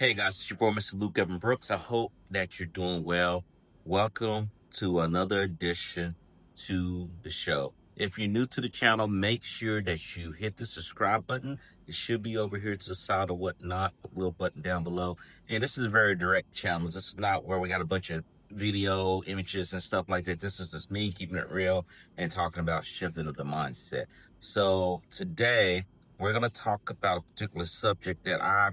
Hey guys, it's your boy, Mr. Luke Evan Brooks. I hope that you're doing well. Welcome to another edition to the show. If you're new to the channel, make sure that you hit the subscribe button. It should be over here to the side or whatnot, a little button down below. And this is a very direct channel. This is not where we got a bunch of video, images, and stuff like that. This is just me keeping it real and talking about shifting of the mindset. So today, we're going to talk about a particular subject that I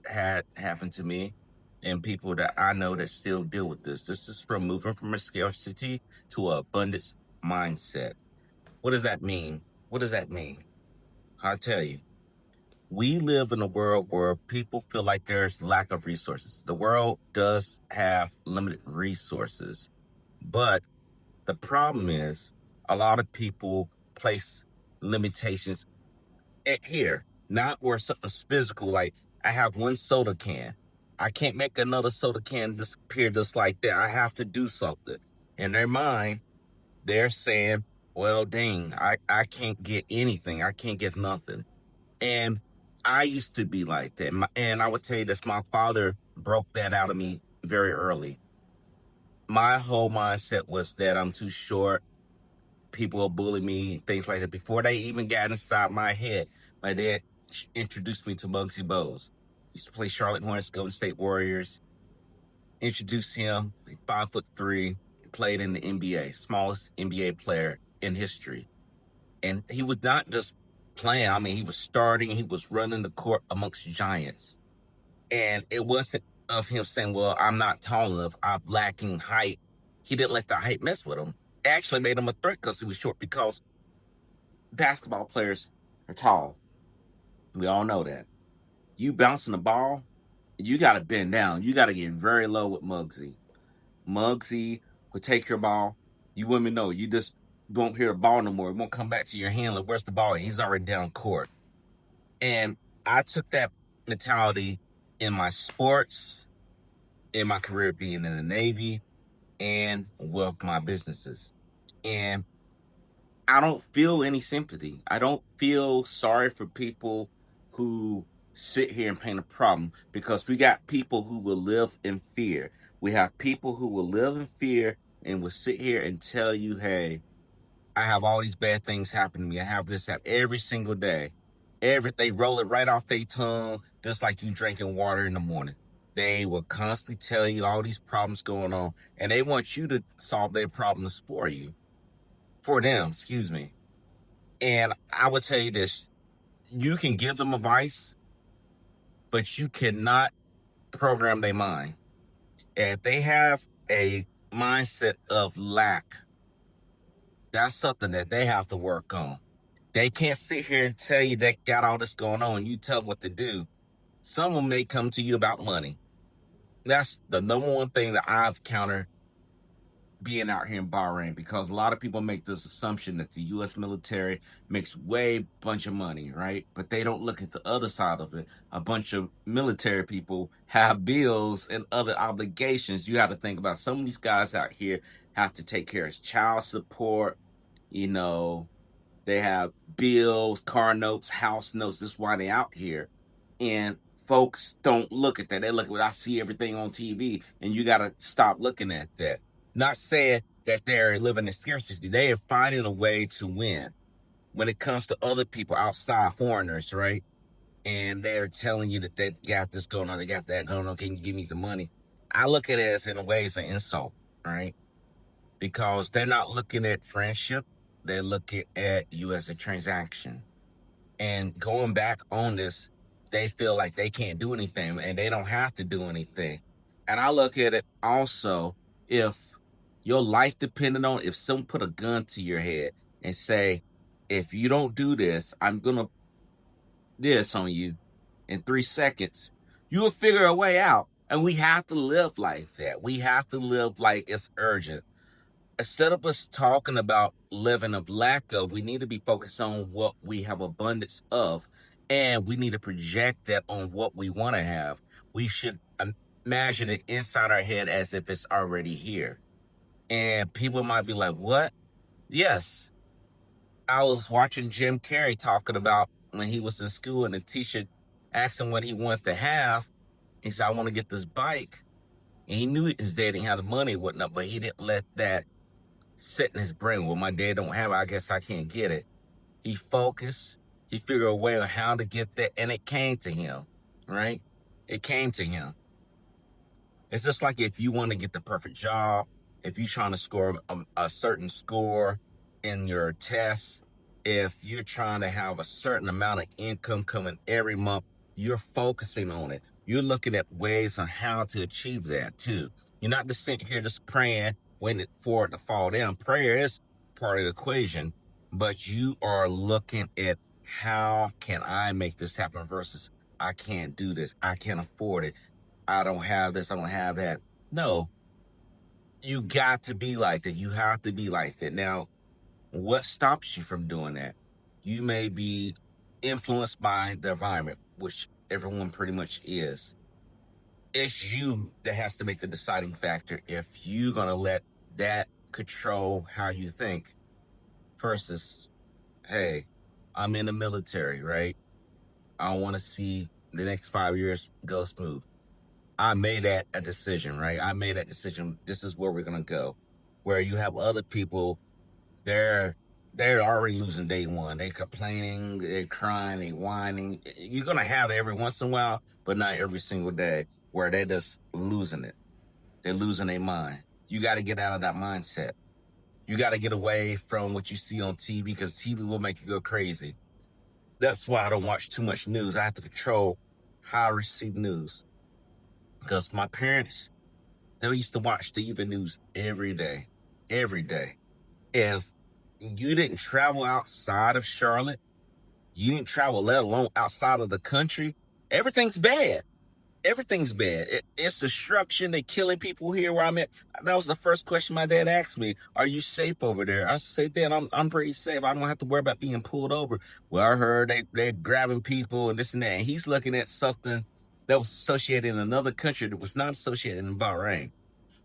had happened to me and people that I know that still deal with this. This is from moving from a scarcity to an abundance mindset. What does that mean? What does that mean? I'll tell you. We live in a world where people feel like there's lack of resources. The world does have limited resources, but the problem is a lot of people place limitations here, not where something's physical. Like I have one soda can. I can't make another soda can disappear just like that. I have to do something. In their mind, they're saying, well, dang, I can't get anything. I can't get nothing. And I used to be like that. And I would tell you this, my father broke that out of me very early. My whole mindset was that I'm too short. People will bully me, things like that. Before they even got inside my head, my dad introduced me to Muggsy Bogues. Used to play Charlotte Hornets, Golden State Warriors. Introduced him, 5'3", played in the NBA, smallest NBA player in history. And he was not just playing. I mean, he was starting. He was running the court amongst giants. And it wasn't of him saying, well, I'm not tall enough. I'm lacking height. He didn't let the height mess with him. It actually made him a threat because he was short, because basketball players are tall. We all know that. You bouncing the ball, you got to bend down. You got to get very low with Muggsy. Muggsy will take your ball. You women know, you just won't hear the ball no more. It won't come back to your hand. Like, where's the ball? He's already down court. And I took that mentality in my sports, in my career being in the Navy, and with my businesses. And I don't feel any sympathy. I don't feel sorry for people who sit here and paint a problem, because we got people who will live in fear. We have people who will live in fear and will sit here and tell you, hey, I have all these bad things happen to me. I have this happen every single day. They roll it right off their tongue, just like you drinking water in the morning. They will constantly tell you all these problems going on, and they want you to solve their problems for them, excuse me. And I would tell you this, you can give them advice, but you cannot program their mind. If they have a mindset of lack, that's something that they have to work on. They can't sit here and tell you they got all this going on and you tell them what to do. Some of them may come to you about money. That's the number one thing that I've countered being out here in Bahrain, because a lot of people make this assumption that the U.S. military makes way bunch of money, right? But they don't look at the other side of it. A bunch of military people have bills and other obligations. You have to think about, some of these guys out here have to take care of child support. You know, they have bills, car notes, house notes. That's why they out here. And folks don't look at that. They look at what I see everything on TV, and you got to stop looking at that. Not saying that they're living in scarcity. They are finding a way to win when it comes to other people outside, foreigners, right? And they're telling you that they got this going on, they got that going on. Can you give me some money? I look at it as, in a way, as an insult, right? Because they're not looking at friendship. They're looking at you as a transaction. And going back on this, they feel like they can't do anything and they don't have to do anything. And I look at it also, if your life depended on, if someone put a gun to your head and say, if you don't do this, I'm going to this on you in 3 seconds, you will figure a way out. And we have to live like that. We have to live like it's urgent. Instead of us talking about living of lack of, we need to be focused on what we have abundance of, and we need to project that on what we want to have. We should imagine it inside our head as if it's already here. And people might be like, what? Yes. I was watching Jim Carrey talking about when he was in school and the teacher asked him what he wanted to have. He said, I want to get this bike. And he knew his dad didn't have the money and whatnot, but he didn't let that sit in his brain. Well, my dad don't have it, I guess I can't get it. He focused. He figured a way on how to get that, and it came to him, right? It came to him. It's just like if you want to get the perfect job, if you're trying to score a certain score in your test, if you're trying to have a certain amount of income coming every month, you're focusing on it. You're looking at ways on how to achieve that too. You're not just sitting here just praying, waiting for it to fall down. Prayer is part of the equation, but you are looking at how can I make this happen versus I can't do this. I can't afford it. I don't have this, I don't have that. No, you got to be like that. You have to be like that. Now, what stops you from doing that? You may be influenced by the environment, which everyone pretty much is. It's you that has to make the deciding factor if you're going to let that control how you think versus, hey, I'm in the military, right? I want to see the next 5 years go smooth. I made that a decision, right? I made that decision. This is where we're gonna go. Where you have other people, they're already losing day one. They complaining, they crying, they whining. You're gonna have it every once in a while, but not every single day. Where they're just losing it. They're losing their mind. You got to get out of that mindset. You got to get away from what you see on TV because TV will make you go crazy. That's why I don't watch too much news. I have to control how I receive news. Because my parents, they used to watch the even news every day. Every day. If you didn't travel outside of Charlotte, you didn't travel, let alone outside of the country, everything's bad. Everything's bad. It's destruction. They're killing people here where I'm at. That was the first question my dad asked me. Are you safe over there? I said, Dad, I'm pretty safe. I don't have to worry about being pulled over. Well, I heard they're grabbing people and this and that. And he's looking at something that was associated in another country that was not associated in Bahrain.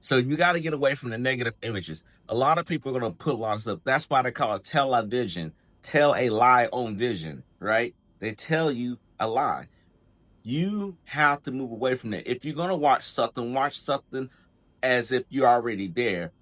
So you got to get away from the negative images. A lot of people are going to put a lot of stuff. That's why they call it television. Tell a lie on vision, right? They tell you a lie. You have to move away from that. If you're going to watch something as if you're already there.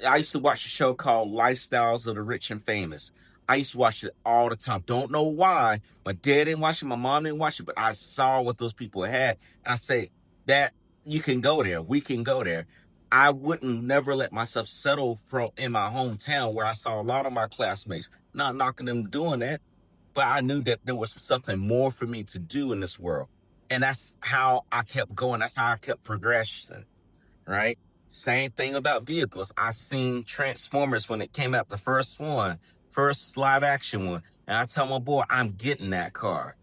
I used to watch a show called Lifestyles of the Rich and Famous. I used to watch it all the time. Don't know why. My dad didn't watch it. My mom didn't watch it. But I saw what those people had. And I say, that you can go there. We can go there. I wouldn't never let myself settle in my hometown where I saw a lot of my classmates. Not knocking them doing that. But I knew that there was something more for me to do in this world. And that's how I kept going. That's how I kept progressing, right? Same thing about vehicles. I seen Transformers when it came out, the first one, first live action one. And I tell my boy, I'm getting that car.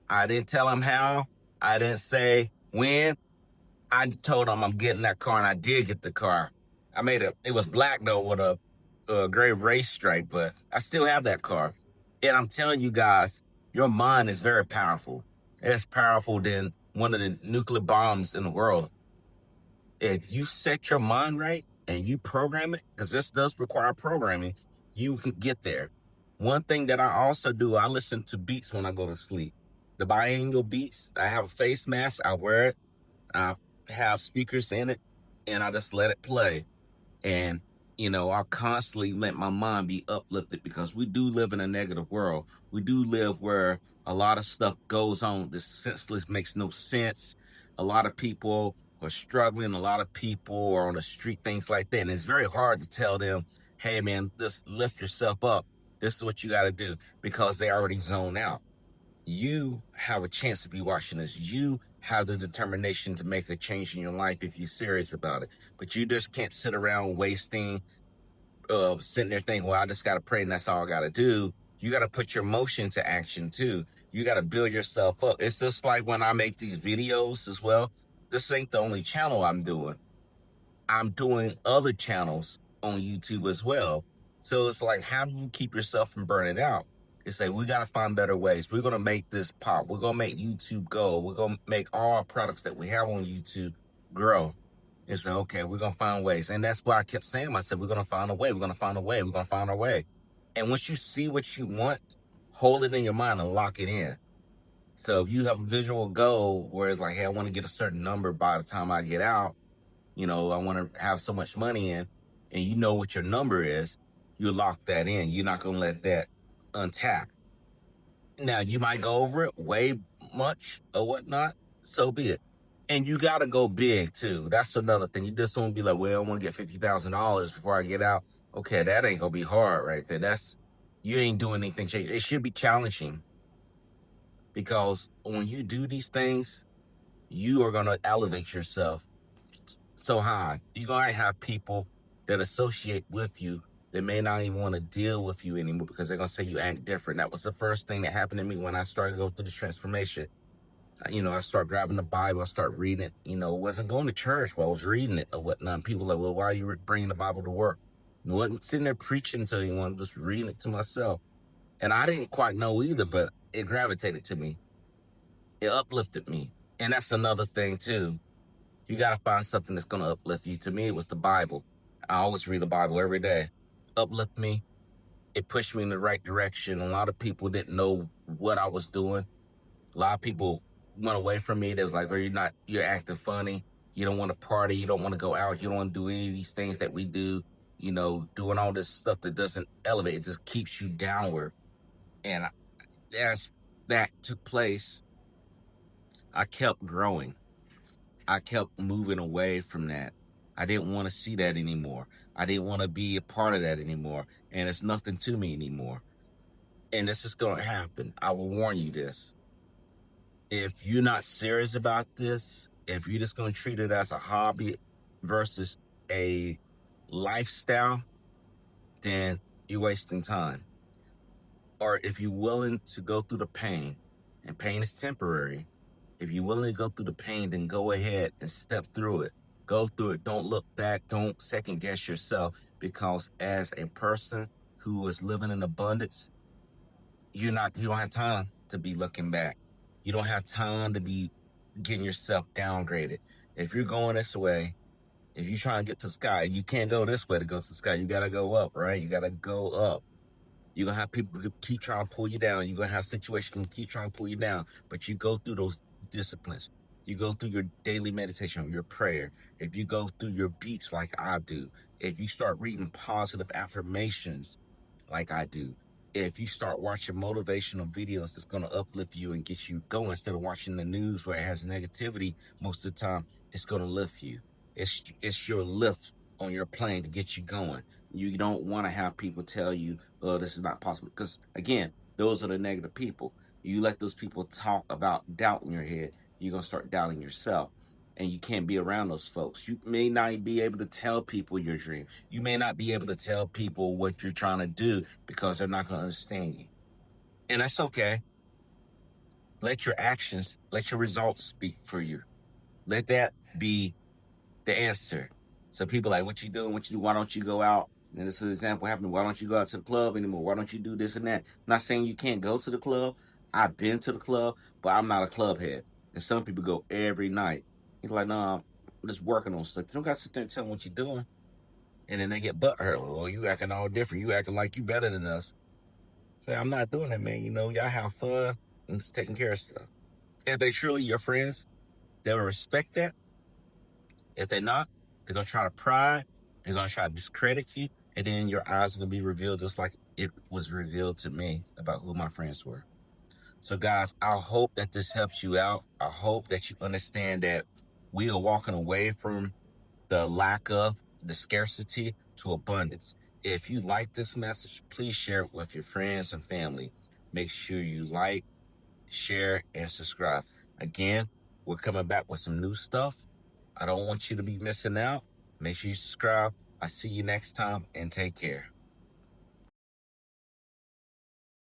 I didn't tell him how. I didn't say when. I told him I'm getting that car, and I did get the car. It was black though with a gray race stripe, but I still have that car. And I'm telling you guys, your mind is very powerful. It's powerful than one of the nuclear bombs in the world. If you set your mind right and you program it, because this does require programming, you can get there. One thing that I also do, I listen to beats when I go to sleep. The binaural beats, I have a face mask, I wear it, I have speakers in it, and I just let it play. And, I constantly let my mind be uplifted because we do live in a negative world. We do live where a lot of stuff goes on. This senseless makes no sense. A lot of people are struggling. A lot of people are on the street, things like that. And it's very hard to tell them, hey, man, just lift yourself up. This is what you got to do because they already zone out. You have a chance to be watching this. You have the determination to make a change in your life if you're serious about it. But you just can't sit around sitting there thinking, well, I just got to pray and that's all I got to do. You got to put your motion to action too. You got to build yourself up. It's just like when I make these videos as well. This ain't the only channel I'm doing. I'm doing other channels on YouTube as well. So it's like, how do you keep yourself from burning out? It's like, we got to find better ways. We're going to make this pop. We're going to make YouTube go. We're going to make all our products that we have on YouTube grow. It's like, okay, we're going to find ways. And that's why I kept saying, I said, we're going to find a way. We're going to find a way. We're going to find our way. And once you see what you want, hold it in your mind and lock it in. So if you have a visual goal where it's like, hey, I want to get a certain number by the time I get out, I want to have so much money in, and you know what your number is, you lock that in. You're not going to let that untap. Now, you might go over it way much or whatnot, so be it. And you got to go big too. That's another thing. You just don't be like, well, I want to get $50,000 before I get out. Okay, that ain't going to be hard right there. You ain't doing anything. Change. It should be challenging because when you do these things, you are going to elevate yourself so high. You're going to have people that associate with you that may not even want to deal with you anymore because they're going to say you act different. That was the first thing that happened to me when I started to go through the transformation. I start grabbing the Bible, I start reading it. Wasn't going to church, but I was reading it or whatnot. People like, well, why are you bringing the Bible to work? I wasn't sitting there preaching to anyone, just reading it to myself. And I didn't quite know either, but it gravitated to me. It uplifted me. And that's another thing too. You got to find something that's going to uplift you. To me, it was the Bible. I always read the Bible every day. Uplift me. It pushed me in the right direction. A lot of people didn't know what I was doing. A lot of people went away from me. They was like, you're acting funny. You don't want to party. You don't want to go out. You don't want to do any of these things that we do. Doing all this stuff that doesn't elevate. It just keeps you downward. And as that took place, I kept growing. I kept moving away from that. I didn't want to see that anymore. I didn't want to be a part of that anymore. And it's nothing to me anymore. And this is going to happen. I will warn you this. If you're not serious about this, if you're just going to treat it as a hobby versus a lifestyle, then you're wasting time. Or if you're willing to go through the pain, and pain is temporary, if you're willing to go through the pain, then go ahead and step through it. Go through it. Don't look back. Don't second guess yourself, because as a person who is living in abundance, you don't have time to be looking back. You don't have time to be getting yourself downgraded. If you're going this way, if you're trying to get to the sky, you can't go this way to go to the sky. You got to go up, right? You got to go up. You're going to have people who keep trying to pull you down. You're going to have situations keep trying to pull you down. But you go through those disciplines. You go through your daily meditation, your prayer. If you go through your beats like I do. If you start reading positive affirmations like I do. If you start watching motivational videos that's going to uplift you and get you going, instead of watching the news where it has negativity most of the time, it's going to lift you. It's your lift on your plane to get you going. You don't want to have people tell you, oh, this is not possible. Because, again, those are the negative people. You let those people talk about doubt in your head, you're going to start doubting yourself. And you can't be around those folks. You may not be able to tell people your dream. You may not be able to tell people what you're trying to do because they're not going to understand you. And that's okay. Let your actions, let your results speak for you. Let that be the answer. So people like, what you doing? What you do? Why don't you go out? And this is an example happening. Why don't you go out to the club anymore? Why don't you do this and that? I'm not saying you can't go to the club. I've been to the club, but I'm not a club head. And some people go every night. He's like, no, I'm just working on stuff. You don't got to sit there and tell them what you're doing. And then they get butthurt. Well, you acting all different. You acting like you better than us. Say, I'm not doing that, man. Y'all have fun and just taking care of stuff. If they truly your friends, they will respect that. If they're not, they're going to try to pry. They're going to try to discredit you. And then your eyes are going to be revealed just like it was revealed to me about who my friends were. So, guys, I hope that this helps you out. I hope that you understand that we are walking away from the lack of, the scarcity, to abundance. If you like this message, please share it with your friends and family. Make sure you like, share, and subscribe. Again, we're coming back with some new stuff. I don't want you to be missing out. Make sure you subscribe. I see you next time, and take care.